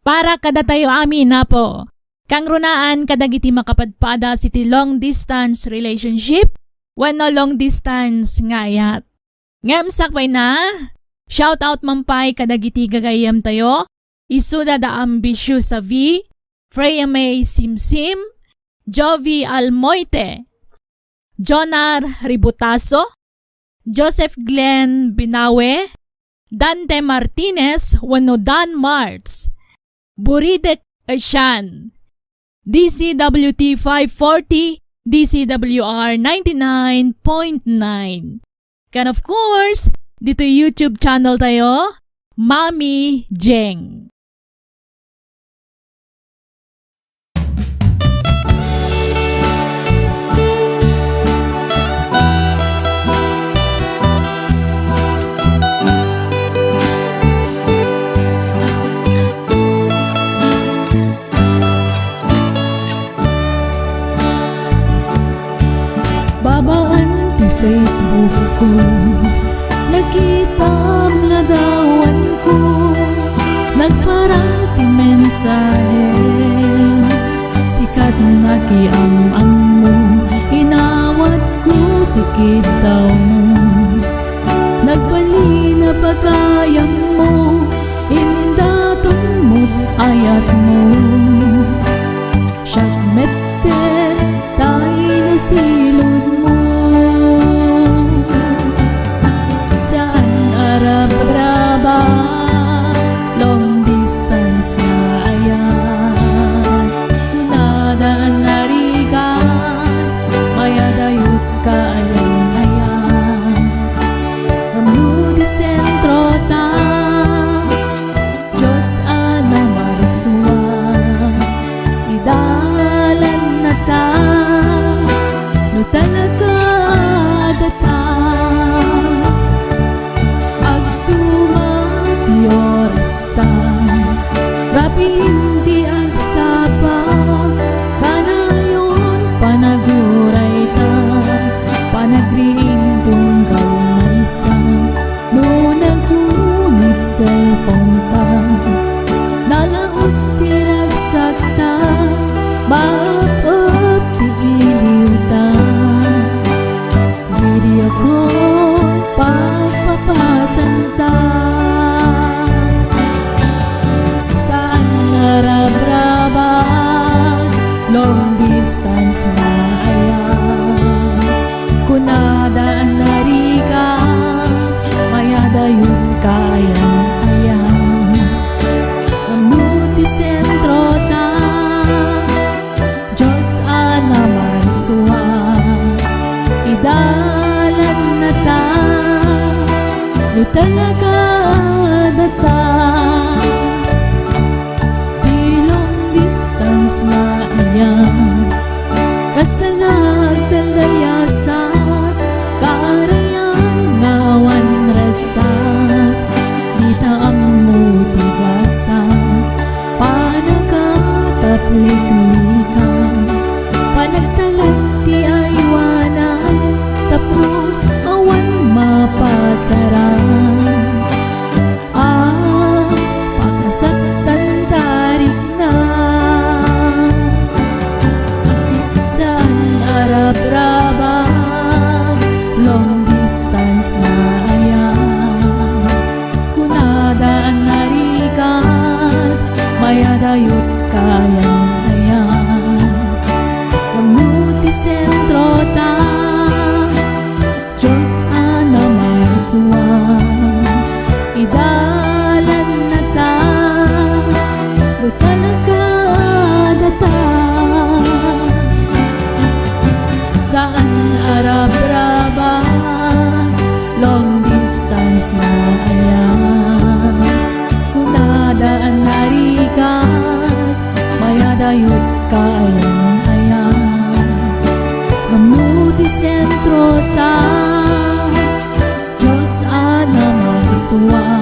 Para kada tayo amin na po. Kang runaan kadagiti makapadpada siti long distance relationship wenno long distance ngayat. Ngem sakbay na, shout out mampay kadagiti gagayam tayo, isuda da ambisyosa V, Freya May Simsim, Jovi Almoite, Jonar Ributaso, Joseph Glenn Binawe, Dante Martinez wenno Dan Marts, Buridek Ashan, DCWT 540, DCWR 99.9. And of course, dito YouTube channel tayo, Mami Jeng. Babaan ti Facebook ko, nakitang ladawan ko, nagparati mensahe, sikat na kiamang mo, inawat ko tikid daw mo, nagbali na pagkayang mo, indatong mo't ayat mo, siyak metter tayo na silod mo. Saan arab-raba, long distance nga ayan, kunadaan narigan, mayadayot ka ayan-ayan, amudi sentro ta, Diyos ana marasuan, idalan na ta, no talaga data. Rapi hindi agsapa, kanayon panaguray ta, panagring tunggal na isa, no nagunit cellphone ta, nalaos tiragsak ta, maapap ti iliw ta, video call pagpapasan ta. Arab-raban, long distance na ayan, kunadaan narigan, mayadayon kayan-ayan, amuti sentro ta, Diyos ana marsuan, idalan na ta, no talaga data. Distance nga ayan, kasta nagdalayasat, kaarayan ngawan rasat, dita ang mutigasat, panagkataplik-likan, panagtalag ti aywanan, tapno awan mapasaran, pagkasaktan ng tarik na. Arab-raban, long distance na ayan, kunadaan narigan, mayadayot kayan-ayan, amuti sentro ta, Diyos ana marasuan, idalan na ta, no talaga data. Saan arab-raban, long distance na ayan, kunadaan narigan, mayadayot ka ayan-ayan, amuti sentro ta, Diyos ana marasuan,